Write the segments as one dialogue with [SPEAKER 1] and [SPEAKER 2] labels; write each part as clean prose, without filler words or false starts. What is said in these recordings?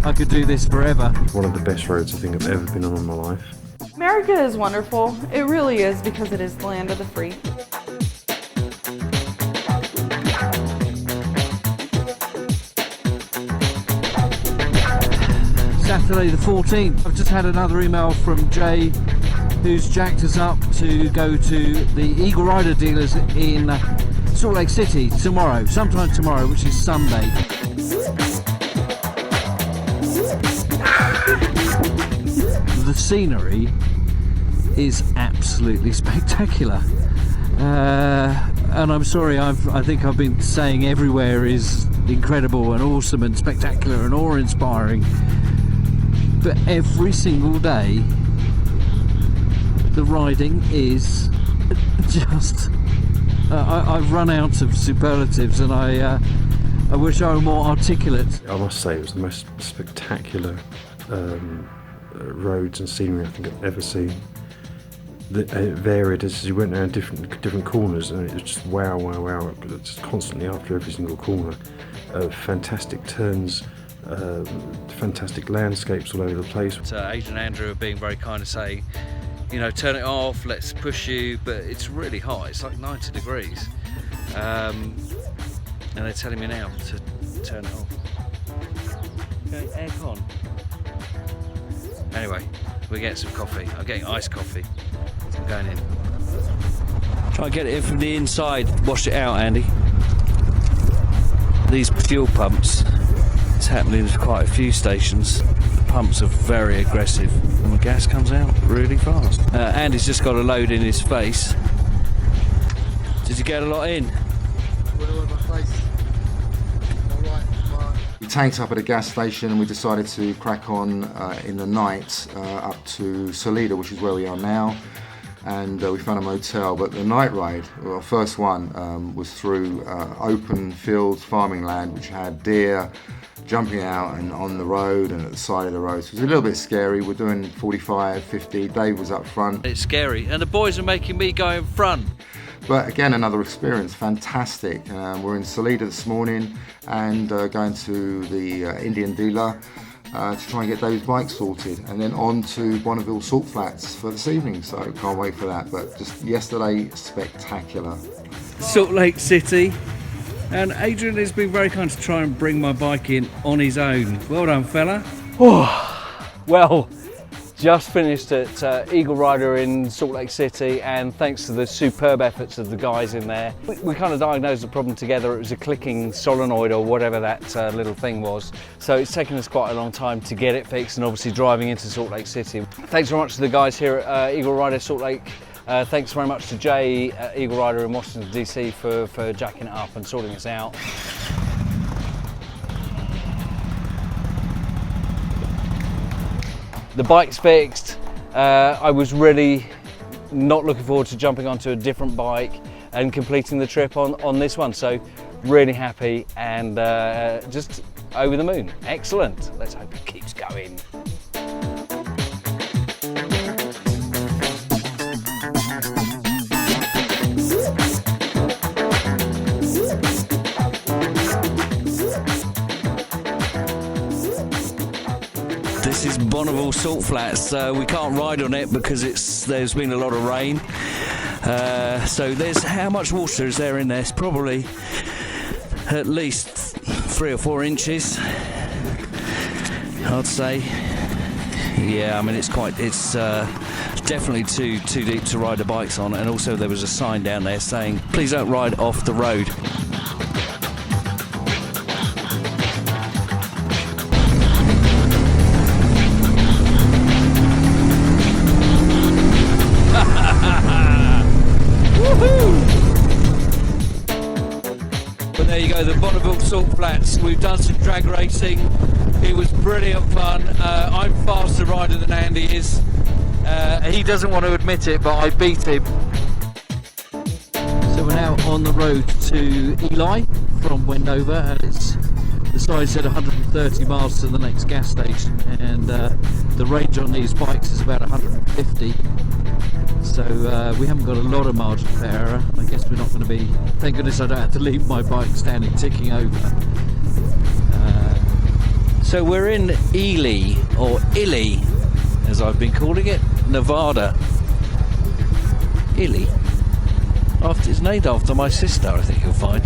[SPEAKER 1] I could do this forever.
[SPEAKER 2] One of the best roads I think I've ever been on in my life.
[SPEAKER 3] America is wonderful. It really is, because it is the land of the free.
[SPEAKER 1] Saturday the 14th. I've just had another email from Jay, who's jacked us up to go to the Eagle Rider dealers in Salt Lake City tomorrow, sometime tomorrow, which is Sunday. The scenery is absolutely spectacular. And I'm sorry, I think I've been saying everywhere is incredible and awesome and spectacular and awe-inspiring. But every single day, the riding is just... I've run out of superlatives, and I wish I were more articulate.
[SPEAKER 2] I must say it was the most spectacular roads and scenery I think I've ever seen. It varied as you went around different corners, and it was just wow, wow, wow, just constantly after every single corner. Fantastic turns. Fantastic landscapes all over the place.
[SPEAKER 1] Adrian and Andrew are being very kind of saying, you know, turn it off, let's push you, but it's really hot, it's like 90 degrees. And they're telling me now to turn it off. Okay, aircon. Anyway, we're getting some coffee. I'm getting iced coffee. So I'm going in. Try and get it in from the inside. Wash it out, Andy. These fuel pumps, it's happening at quite a few stations. The pumps are very aggressive and the gas comes out really fast. Andy's just got a load in his face. Did you get a lot in?
[SPEAKER 4] We tanked up at a gas station and we decided to crack on in the night up to Salida, which is where we are now. And we found a motel, but the night ride, our first one, was through open fields, farming land, which had deer jumping out and on the road and at the side of the road. So it was a little bit scary. We're doing 45, 50, Dave was up front.
[SPEAKER 1] It's scary, and the boys are making me go in front.
[SPEAKER 4] But again, another experience, fantastic. We're in Salida this morning and going to the Indian dealer to try and get those bikes sorted, and then on to Bonneville Salt Flats for this evening, so can't wait for that. But just yesterday, spectacular.
[SPEAKER 1] Salt Lake City, and Adrian has been very kind to try and bring my bike in on his own. Well done, fella. Well, just finished at Eagle Rider in Salt Lake City, and thanks to the superb efforts of the guys in there, we kind of diagnosed the problem together. It was a clicking solenoid or whatever that little thing was. So it's taken us quite a long time to get it fixed, and obviously driving into Salt Lake City. Thanks very much to the guys here at Eagle Rider Salt Lake. Thanks very much to Jay at Eagle Rider in Washington DC for jacking it up and sorting this out. The bike's fixed. I was really not looking forward to jumping onto a different bike and completing the trip on this one. So really happy and just over the moon. Excellent. Let's hope it keeps going. This is Bonneville Salt Flats. We can't ride on it because there's been a lot of rain. So there's, how much water is there in there? It's probably at least 3 or 4 inches, I'd say. Yeah, I mean it's definitely too deep to ride the bikes on, and also there was a sign down there saying please don't ride off the road. But there you go, the Bonneville Salt Flats. We've done some drag racing. It was brilliant fun. I'm faster rider than Andy is. He doesn't want to admit it, but I beat him. So we're now on the road to Eli from Wendover, and the sign said 130 miles to the next gas station, and the range on these bikes is about 150. So we haven't got a lot of margin for error. I guess we're not going to be, thank goodness I don't have to leave my bike standing ticking over. So we're in Ely, or Illy, as I've been calling it, Nevada. Illy. It's named after my sister, I think you'll find.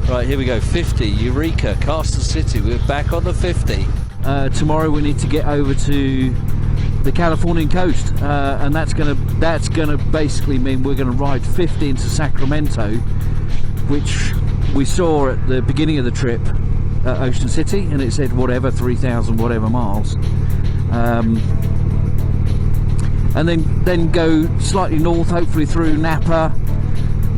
[SPEAKER 1] Right, here we go, 50, Eureka, Castle City. We're back on the 50. Tomorrow we need to get over to the Californian coast, and that's gonna basically mean we're gonna ride 50 into Sacramento, which we saw at the beginning of the trip at Ocean City, and it said whatever 3,000 whatever miles, and then go slightly north, hopefully through Napa,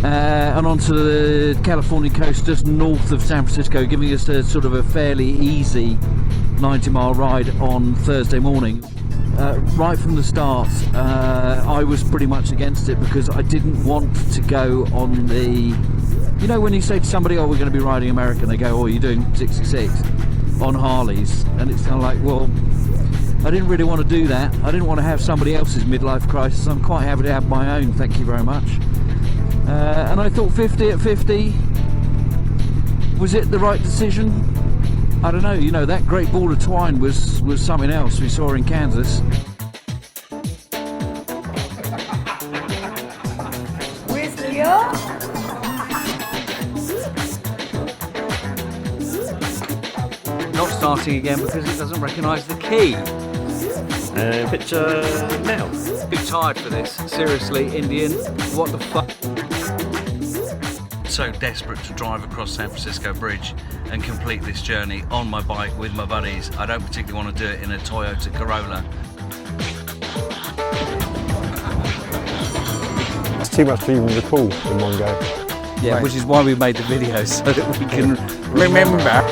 [SPEAKER 1] and onto the California coast just north of San Francisco, giving us a sort of a fairly easy 90-mile ride on Thursday morning. Right from the start, I was pretty much against it because I didn't want to go on the, you know, when you say to somebody, oh, we're going to be riding American, they go, oh, you're doing 66 on Harleys, and it's kind of like, well, I didn't really want to do that. I didn't want to have somebody else's midlife crisis. I'm quite happy to have my own, thank you very much. And I thought 50 at 50, was it the right decision? I don't know, you know, that great ball of twine was something else we saw in Kansas.
[SPEAKER 3] Whiskey.
[SPEAKER 1] Not starting again because it doesn't recognise the key.
[SPEAKER 2] Picture now.
[SPEAKER 1] Too tired for this. Seriously, Indian, what the fuck? So desperate to drive across San Francisco Bridge and complete this journey on my bike with my buddies. I don't particularly want to do it in a Toyota Corolla.
[SPEAKER 2] It's too much to even recall in one go.
[SPEAKER 1] Yeah, right. Which is why we made the video, so that we can remember.